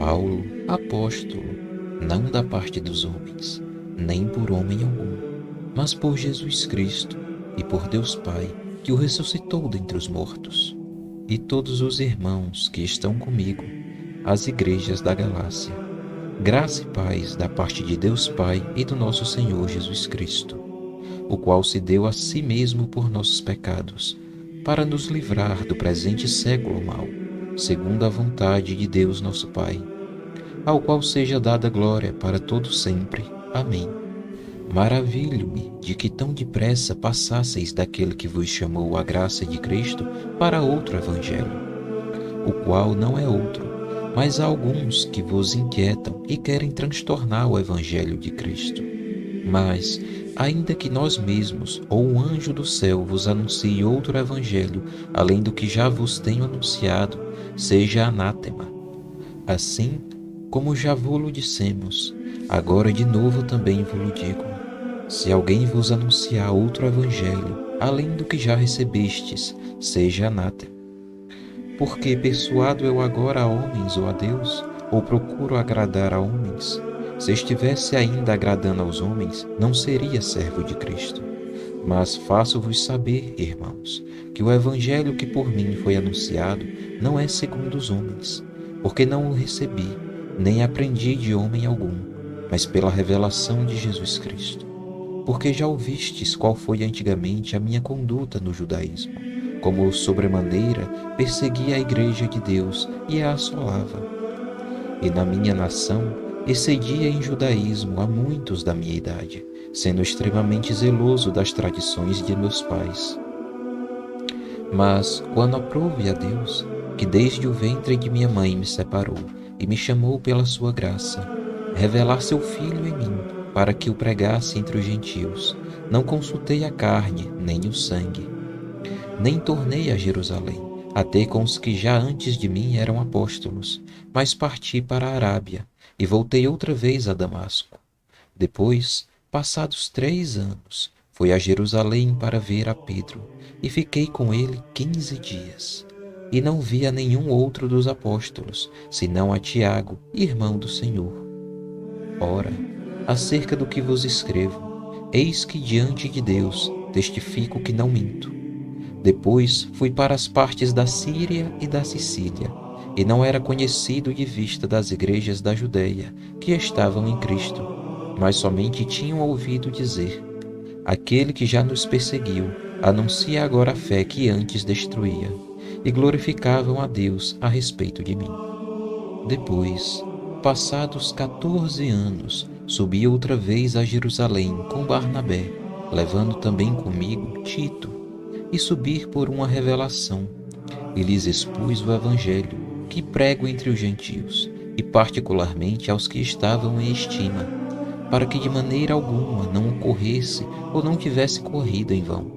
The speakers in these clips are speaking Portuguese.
Paulo, apóstolo, não da parte dos homens, nem por homem algum, mas por Jesus Cristo e por Deus Pai, que o ressuscitou dentre os mortos, e todos os irmãos que estão comigo, as igrejas da Galácia. Graça e paz da parte de Deus Pai e do nosso Senhor Jesus Cristo, o qual se deu a si mesmo por nossos pecados, para nos livrar do presente século mau, segundo a vontade de Deus nosso Pai, ao qual seja dada glória para todo sempre. Amém. Maravilho-me de que tão depressa passasseis daquele que vos chamou a graça de Cristo para outro evangelho, o qual não é outro, mas há alguns que vos inquietam e querem transtornar o evangelho de Cristo. Mas, ainda que nós mesmos ou um anjo do céu vos anuncie outro evangelho, além do que já vos tenho anunciado, seja anátema. Assim, como já vô-lo dissemos, agora de novo também vô-lo digo: se alguém vos anunciar outro evangelho, além do que já recebestes, seja anátema. Porque persuado eu agora a homens ou a Deus, ou procuro agradar a homens? Se estivesse ainda agradando aos homens, não seria servo de Cristo. Mas faço-vos saber, irmãos, que o evangelho que por mim foi anunciado não é segundo os homens, porque não o recebi, nem aprendi de homem algum, mas pela revelação de Jesus Cristo. Porque já ouvistes qual foi antigamente a minha conduta no judaísmo, como sobremaneira perseguia a igreja de Deus e a assolava. E na minha nação excedia em judaísmo a muitos da minha idade, sendo extremamente zeloso das tradições de meus pais. Mas, quando aprouve a Deus, que desde o ventre de minha mãe me separou e me chamou pela sua graça, revelar seu Filho em mim, para que o pregasse entre os gentios, não consultei a carne nem o sangue, nem tornei a Jerusalém, até com os que já antes de mim eram apóstolos, mas parti para a Arábia, e voltei outra vez a Damasco. Depois, passados 3 anos, fui a Jerusalém para ver a Pedro, e fiquei com ele 15 dias. E não vi a nenhum outro dos apóstolos, senão a Tiago, irmão do Senhor. Ora, acerca do que vos escrevo, eis que diante de Deus testifico que não minto. Depois fui para as partes da Síria e da Sicília, e não era conhecido de vista das igrejas da Judéia, que estavam em Cristo, mas somente tinham ouvido dizer: aquele que já nos perseguiu anuncia agora a fé que antes destruía, e glorificavam a Deus a respeito de mim. Depois, passados 14 anos, subi outra vez a Jerusalém com Barnabé, levando também comigo Tito, e subir por uma revelação, e lhes expus o evangelho, que prego entre os gentios, e particularmente aos que estavam em estima, para que de maneira alguma não ocorresse ou não tivesse corrido em vão.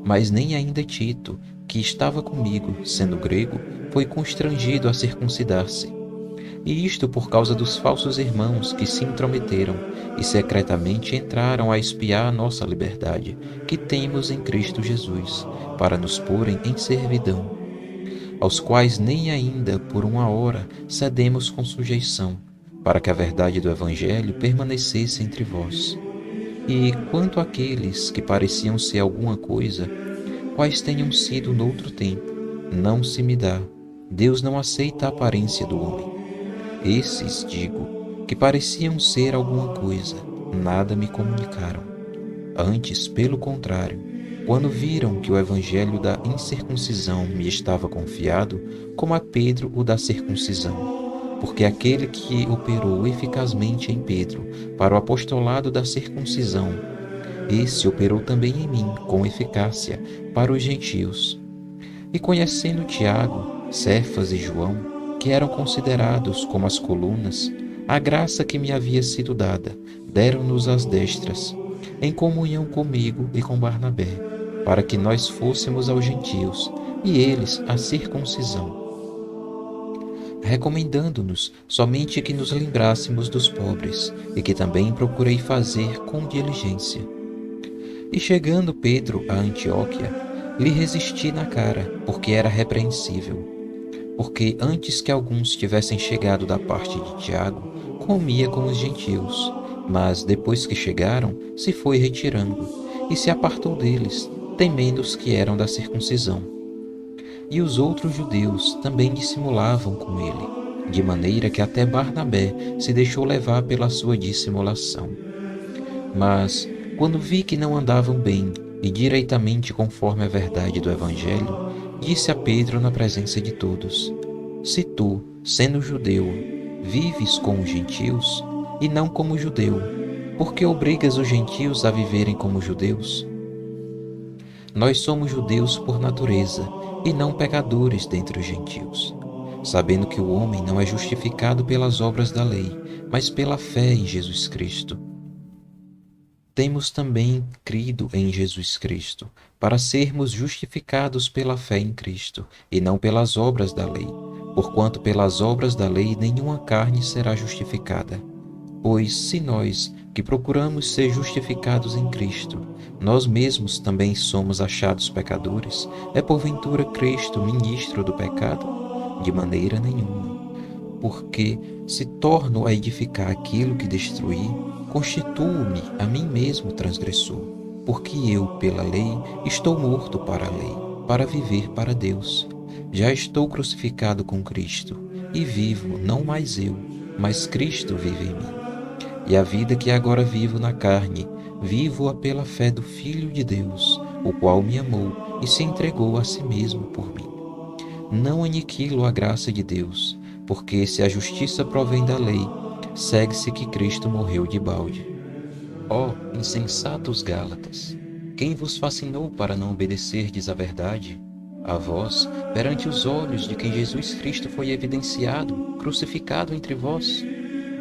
Mas nem ainda Tito, que estava comigo, sendo grego, foi constrangido a circuncidar-se. E isto por causa dos falsos irmãos que se intrometeram e secretamente entraram a espiar a nossa liberdade, que temos em Cristo Jesus, para nos porem em servidão, aos quais nem ainda por uma hora cedemos com sujeição, para que a verdade do Evangelho permanecesse entre vós. E quanto àqueles que pareciam ser alguma coisa, quais tenham sido noutro tempo, não se me dá. Deus não aceita a aparência do homem. Esses, digo, que pareciam ser alguma coisa, nada me comunicaram. Antes, pelo contrário, quando viram que o evangelho da incircuncisão me estava confiado, como a Pedro o da circuncisão, porque aquele que operou eficazmente em Pedro para o apostolado da circuncisão, esse operou também em mim com eficácia para os gentios. E conhecendo Tiago, Cefas e João, que eram considerados como as colunas, a graça que me havia sido dada, deram-nos as destras, em comunhão comigo e com Barnabé, para que nós fôssemos aos gentios, e eles à circuncisão, recomendando-nos somente que nos lembrássemos dos pobres, e que também procurei fazer com diligência. E chegando Pedro a Antioquia, lhe resisti na cara, porque era repreensível. porque antes que alguns tivessem chegado da parte de Tiago, comia com os gentios, mas depois que chegaram, se foi retirando, e se apartou deles, temendo os que eram da circuncisão. E os outros judeus também dissimulavam com ele, de maneira que até Barnabé se deixou levar pela sua dissimulação. Mas, quando vi que não andavam bem e direitamente conforme a verdade do Evangelho, disse a Pedro na presença de todos: Se tu, sendo judeu, vives com os gentios, e não como judeu, por que obrigas os gentios a viverem como judeus? Nós somos judeus por natureza, e não pecadores dentre os gentios, sabendo que o homem não é justificado pelas obras da lei, mas pela fé em Jesus Cristo. Temos também crido em Jesus Cristo, para sermos justificados pela fé em Cristo, e não pelas obras da lei, porquanto pelas obras da lei nenhuma carne será justificada. Pois se nós, que procuramos ser justificados em Cristo, nós mesmos também somos achados pecadores, é porventura Cristo ministro do pecado? De maneira nenhuma. Porque se torno a edificar aquilo que destruí, constituo-me a mim mesmo transgressor, porque eu, pela lei, estou morto para a lei, para viver para Deus. Já estou crucificado com Cristo, e vivo não mais eu, mas Cristo vive em mim. E a vida que agora vivo na carne, vivo-a pela fé do Filho de Deus, o qual me amou e se entregou a si mesmo por mim. Não aniquilo a graça de Deus, porque se a justiça provém da lei, segue-se que Cristo morreu de balde. Ó insensatos Gálatas, quem vos fascinou para não obedecerdes à verdade? A vós, perante os olhos de quem Jesus Cristo foi evidenciado, crucificado entre vós.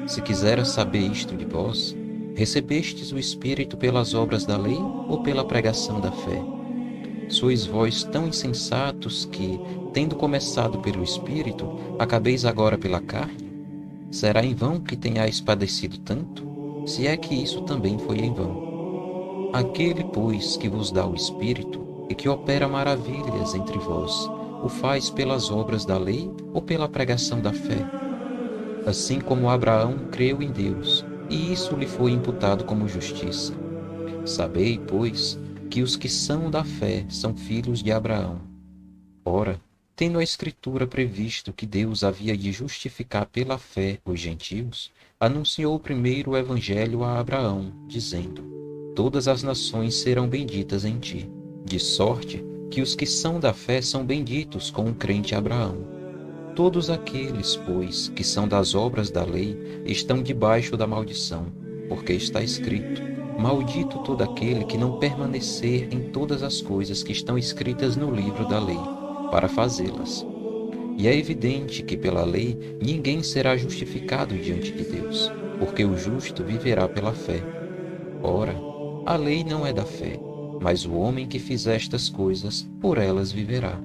Se quisera saber isto de vós, recebestes o Espírito pelas obras da lei ou pela pregação da fé? Sois vós tão insensatos que, tendo começado pelo Espírito, acabeis agora pela carne? Será em vão que tenhais padecido tanto? Se é que isso também foi em vão. Aquele, pois, que vos dá o Espírito e que opera maravilhas entre vós, o faz pelas obras da lei ou pela pregação da fé? Assim como Abraão creu em Deus, e isso lhe foi imputado como justiça. Sabei, pois, que os que são da fé são filhos de Abraão. Ora, tendo a Escritura previsto que Deus havia de justificar pela fé os gentios, anunciou primeiro o Evangelho a Abraão, dizendo: Todas as nações serão benditas em ti. De sorte que os que são da fé são benditos com o crente Abraão. Todos aqueles, pois, que são das obras da lei, estão debaixo da maldição, porque está escrito: Maldito todo aquele que não permanecer em todas as coisas que estão escritas no livro da lei, para fazê-las. E é evidente que pela lei ninguém será justificado diante de Deus, porque o justo viverá pela fé. Ora, a lei não é da fé, mas o homem que fizer estas coisas, por elas viverá.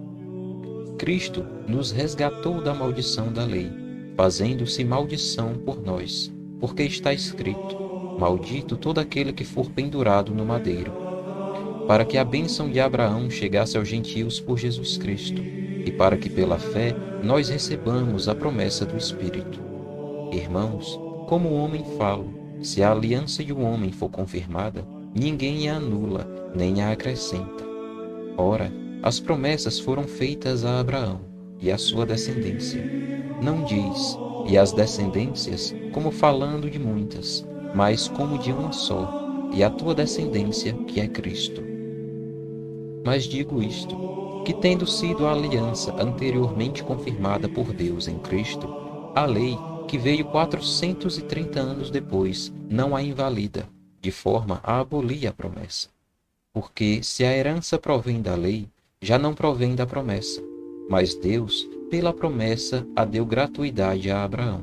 Cristo nos resgatou da maldição da lei, fazendo-se maldição por nós, porque está escrito: Maldito todo aquele que for pendurado no madeiro, para que a bênção de Abraão chegasse aos gentios por Jesus Cristo, e para que pela fé nós recebamos a promessa do Espírito. Irmãos, como o homem falo, se a aliança de um homem for confirmada, ninguém a anula, nem a acrescenta. Ora, as promessas foram feitas a Abraão e à sua descendência. Não diz, e as descendências, como falando de muitas, mas como de uma só, e a tua descendência, que é Cristo. Mas digo isto, que tendo sido a aliança anteriormente confirmada por Deus em Cristo, a lei, que veio 430 anos depois, não a invalida, de forma a abolir a promessa. Porque se a herança provém da lei, já não provém da promessa, mas Deus, pela promessa, a deu gratuidade a Abraão.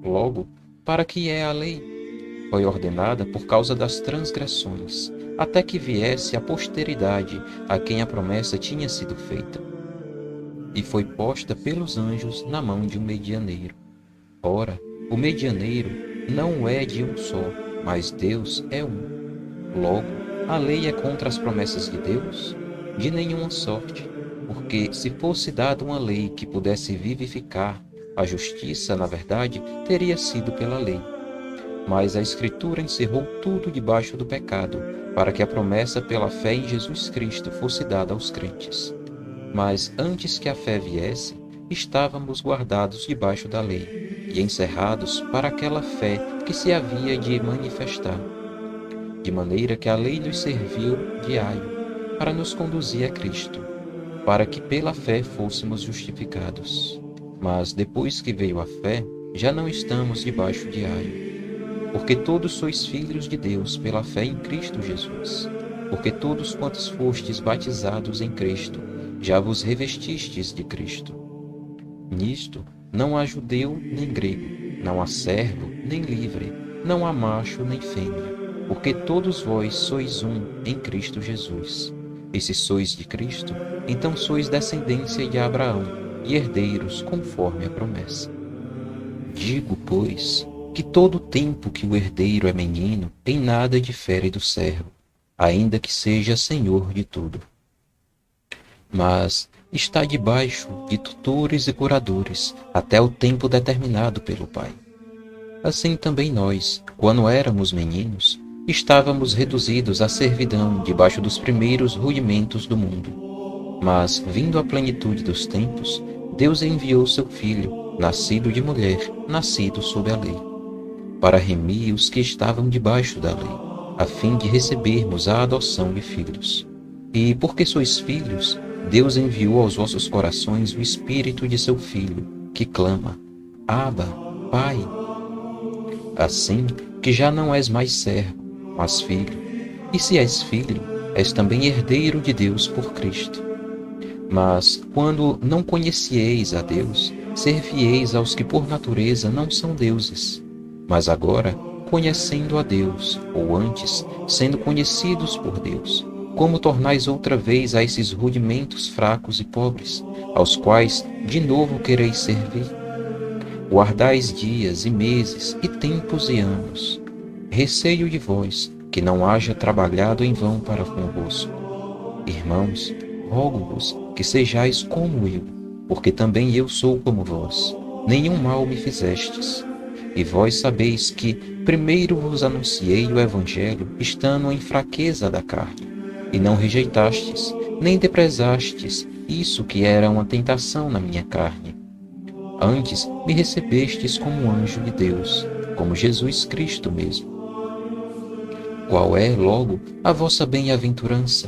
Logo, para que é a lei? Foi ordenada por causa das transgressões, até que viesse a posteridade a quem a promessa tinha sido feita. E foi posta pelos anjos na mão de um medianeiro. Ora, o medianeiro não é de um só, mas Deus é um. Logo, a lei é contra as promessas de Deus? De nenhuma sorte. Porque se fosse dada uma lei que pudesse vivificar, a justiça, na verdade, teria sido pela lei. Mas a Escritura encerrou tudo debaixo do pecado, para que a promessa pela fé em Jesus Cristo fosse dada aos crentes. Mas antes que a fé viesse, estávamos guardados debaixo da lei, e encerrados para aquela fé que se havia de manifestar. De maneira que a lei nos serviu de aio, para nos conduzir a Cristo, para que pela fé fôssemos justificados. Mas depois que veio a fé, já não estamos debaixo de aio. Porque todos sois filhos de Deus pela fé em Cristo Jesus. Porque todos quantos fostes batizados em Cristo, já vos revestistes de Cristo. Nisto não há judeu nem grego, não há servo nem livre, não há macho nem fêmea, porque todos vós sois um em Cristo Jesus. E se sois de Cristo, então sois descendência de Abraão e herdeiros conforme a promessa. Digo, pois, que todo o tempo que o herdeiro é menino, em nada difere do servo, ainda que seja senhor de tudo. Mas está debaixo de tutores e curadores, até o tempo determinado pelo Pai. Assim também nós, quando éramos meninos, estávamos reduzidos à servidão debaixo dos primeiros rudimentos do mundo. Mas, vindo a plenitude dos tempos, Deus enviou seu Filho, nascido de mulher, nascido sob a lei, para remir os que estavam debaixo da lei, a fim de recebermos a adoção de filhos. E porque sois filhos, Deus enviou aos vossos corações o Espírito de seu Filho, que clama: Abba, Pai. Assim que já não és mais servo, mas filho. E se és filho, és também herdeiro de Deus por Cristo. Mas, quando não conhecieis a Deus, servieis aos que por natureza não são deuses. Mas agora, conhecendo a Deus, ou antes, sendo conhecidos por Deus, como tornais outra vez a esses rudimentos fracos e pobres, aos quais de novo quereis servir? Guardais dias e meses e tempos e anos. Receio de vós, que não haja trabalhado em vão para convosco. Irmãos, rogo-vos que sejais como eu, porque também eu sou como vós. Nenhum mal me fizestes. E vós sabeis que primeiro vos anunciei o Evangelho, estando em fraqueza da carne, e não rejeitastes, nem desprezastes isso que era uma tentação na minha carne. Antes me recebestes como um anjo de Deus, como Jesus Cristo mesmo. Qual é, logo, a vossa bem-aventurança?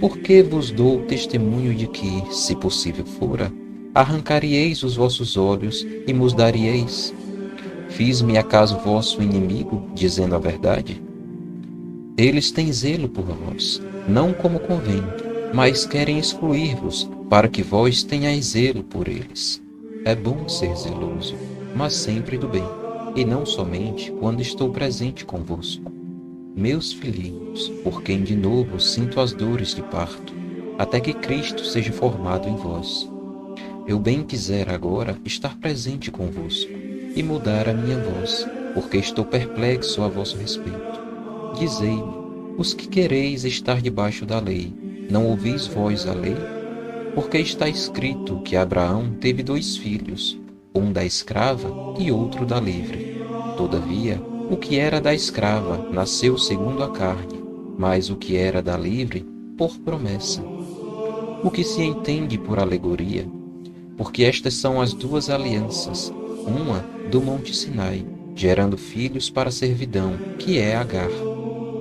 Porque vos dou testemunho de que, se possível fora, arrancaríeis os vossos olhos e mos darieis. Fiz-me acaso vosso inimigo, dizendo a verdade? Eles têm zelo por vós, não como convém, mas querem excluir-vos, para que vós tenhais zelo por eles. É bom ser zeloso, mas sempre do bem, e não somente quando estou presente convosco. Meus filhinhos, por quem de novo sinto as dores de parto, até que Cristo seja formado em vós. Eu bem quisera agora estar presente convosco, e mudar a minha voz, porque estou perplexo a vosso respeito. Dizei-me, os que quereis estar debaixo da lei, não ouvis vós a lei? Porque está escrito que Abraão teve 2 filhos, um da escrava e outro da livre. Todavia, o que era da escrava nasceu segundo a carne, mas o que era da livre, por promessa. O que se entende por alegoria? Porque estas são as 2 alianças, uma do monte Sinai, gerando filhos para a servidão, que é Agar.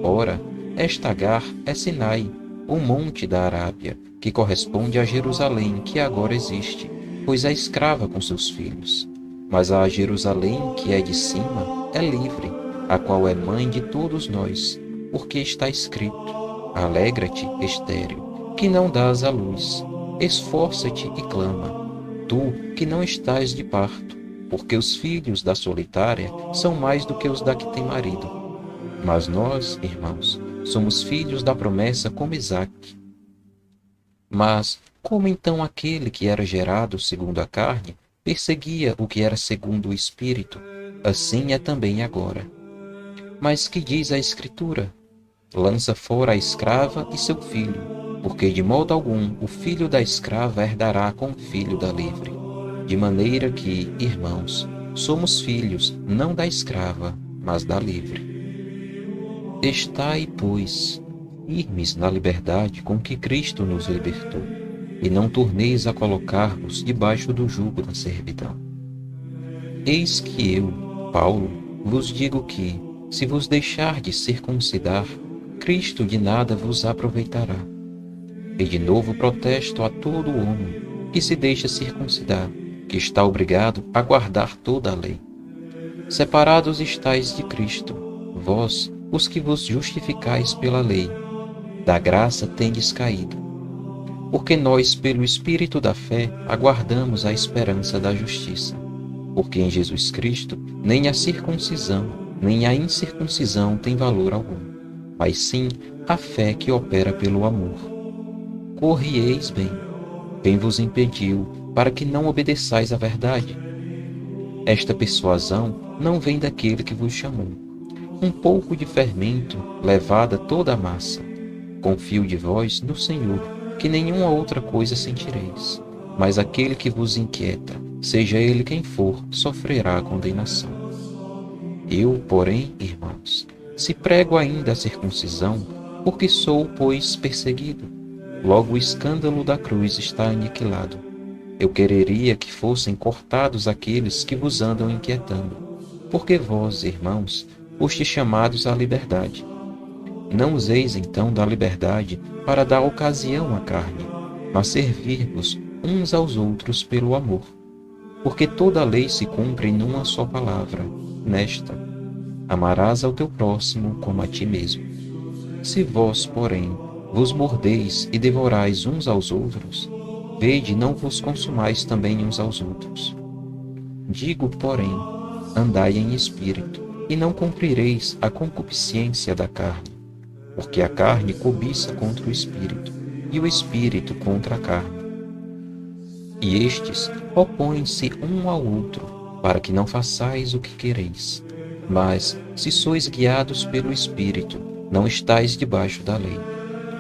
Ora, esta Agar é Sinai, o monte da Arábia, que corresponde a Jerusalém, que agora existe, pois é escrava com seus filhos. Mas a Jerusalém, que é de cima, é livre, a qual é mãe de todos nós, porque está escrito: Alegra-te, estéril, que não dás à luz, esforça-te e clama, tu que não estás de parto, porque os filhos da solitária são mais do que os da que tem marido. Mas nós, irmãos, somos filhos da promessa como Isaque. Mas como então aquele que era gerado segundo a carne perseguia o que era segundo o Espírito, assim é também agora. Mas que diz a Escritura? Lança fora a escrava e seu filho, porque de modo algum o filho da escrava herdará com o filho da livre. De maneira que, irmãos, somos filhos não da escrava, mas da livre. Estai, pois, firmes na liberdade com que Cristo nos libertou, e não torneis a colocar-vos debaixo do jugo da servidão. Eis que eu, Paulo, vos digo que, se vos deixardes circuncidar, Cristo de nada vos aproveitará. E de novo protesto a todo homem que se deixa circuncidar, que está obrigado a guardar toda a lei. Separados estáis de Cristo, vós, os que vos justificais pela lei, da graça tendes caído. Porque nós, pelo Espírito da fé, aguardamos a esperança da justiça. Porque em Jesus Cristo, nem a circuncisão, nem a incircuncisão tem valor algum, mas sim a fé que opera pelo amor. Corrieis bem, quem vos impediu, para que não obedeçais à verdade? Esta persuasão não vem daquele que vos chamou. Um pouco de fermento, levada toda a massa. Confio de vós no Senhor, que nenhuma outra coisa sentireis. Mas aquele que vos inquieta, seja ele quem for, sofrerá a condenação. Eu, porém, irmãos, se prego ainda a circuncisão, porque sou, pois, perseguido, logo o escândalo da cruz está aniquilado. Eu quereria que fossem cortados aqueles que vos andam inquietando, porque vós, irmãos, fostes chamados à liberdade. Não useis então da liberdade para dar ocasião à carne, mas servir-vos uns aos outros pelo amor. Porque toda a lei se cumpre numa só palavra, nesta: amarás ao teu próximo como a ti mesmo. Se vós, porém, vos mordeis e devorais uns aos outros, vede, não vos consumais também uns aos outros. Digo, porém, andai em espírito, e não cumprireis a concupiscência da carne, porque a carne cobiça contra o espírito, e o espírito contra a carne. E estes opõem-se um ao outro, para que não façais o que quereis. Mas, se sois guiados pelo espírito, não estáis debaixo da lei.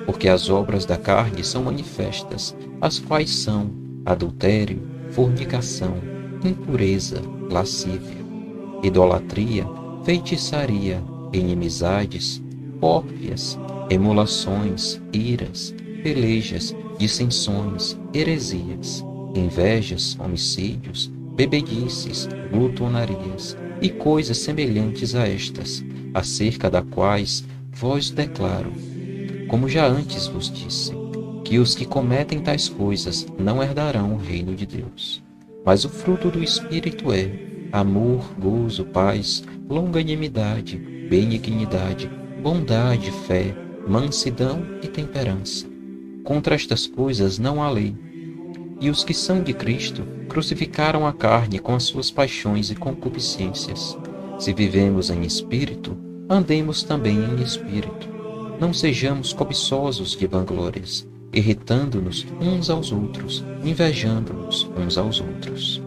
Porque as obras da carne são manifestas, as quais são adultério, fornicação, impureza, lascívia, idolatria, feitiçaria, inimizades, pórfias, emulações, iras, pelejas, dissensões, heresias, invejas, homicídios, bebedices, glutonarias e coisas semelhantes a estas, acerca da quais vos declaro, como já antes vos disse, que os que cometem tais coisas não herdarão o reino de Deus. Mas o fruto do Espírito é amor, gozo, paz, longanimidade, benignidade, bondade, fé, mansidão e temperança. Contra estas coisas não há lei. E os que são de Cristo crucificaram a carne com as suas paixões e concupiscências. Se vivemos em espírito, andemos também em espírito. Não sejamos cobiçosos de vanglórias, irritando-nos uns aos outros, invejando-nos uns aos outros.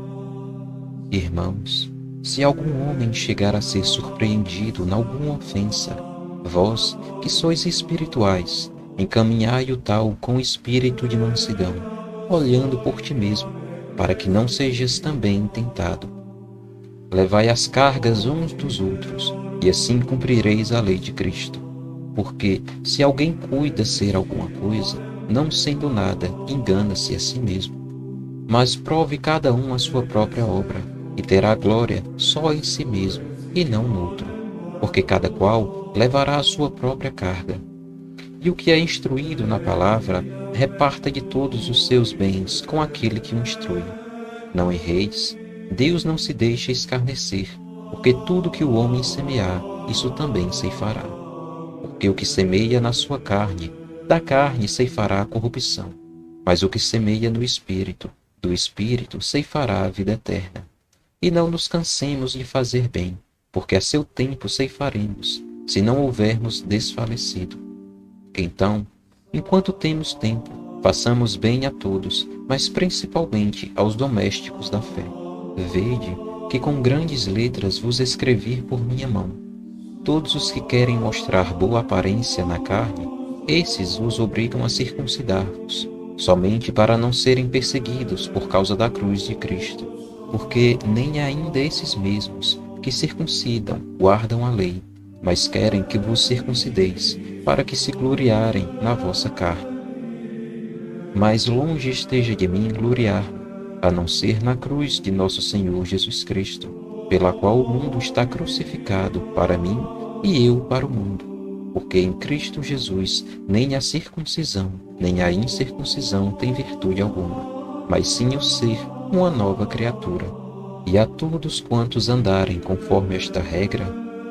Irmãos, se algum homem chegar a ser surpreendido em alguma ofensa, vós, que sois espirituais, encaminhai o tal com espírito de mansidão, olhando por ti mesmo, para que não sejas também tentado. Levai as cargas uns dos outros, e assim cumprireis a lei de Cristo. Porque, se alguém cuida ser alguma coisa, não sendo nada, engana-se a si mesmo. Mas prove cada um a sua própria obra, e terá glória só em si mesmo, e não no outro. Porque cada qual levará a sua própria carga. E o que é instruído na palavra, reparta de todos os seus bens com aquele que o instrui. Não erreis, Deus não se deixa escarnecer, porque tudo que o homem semear, isso também ceifará. Porque o que semeia na sua carne, da carne ceifará a corrupção, mas o que semeia no Espírito, do Espírito ceifará a vida eterna. E não nos cansemos de fazer bem, porque a seu tempo ceifaremos, se não houvermos desfalecido. Então, enquanto temos tempo, façamos bem a todos, mas principalmente aos domésticos da fé. Vede que com grandes letras vos escrevi por minha mão. Todos os que querem mostrar boa aparência na carne, Esses os obrigam a circuncidar-vos, somente para não serem perseguidos por causa da cruz de Cristo, porque nem ainda esses mesmos que circuncidam guardam a lei, mas querem que vos circuncideis, para que se gloriarem na vossa carne. Mas longe esteja de mim gloriar-me, a não ser na cruz de nosso Senhor Jesus Cristo, pela qual o mundo está crucificado para mim e eu para o mundo. Porque em Cristo Jesus nem a circuncisão, nem a incircuncisão tem virtude alguma, mas sim o ser uma nova criatura. E a todos quantos andarem conforme esta regra,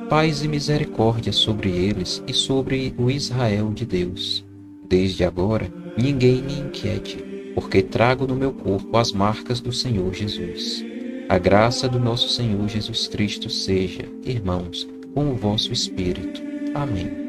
paz e misericórdia sobre eles e sobre o Israel de Deus. Desde agora, ninguém me inquiete, porque trago no meu corpo as marcas do Senhor Jesus. A graça do nosso Senhor Jesus Cristo seja, irmãos, com o vosso espírito. Amém.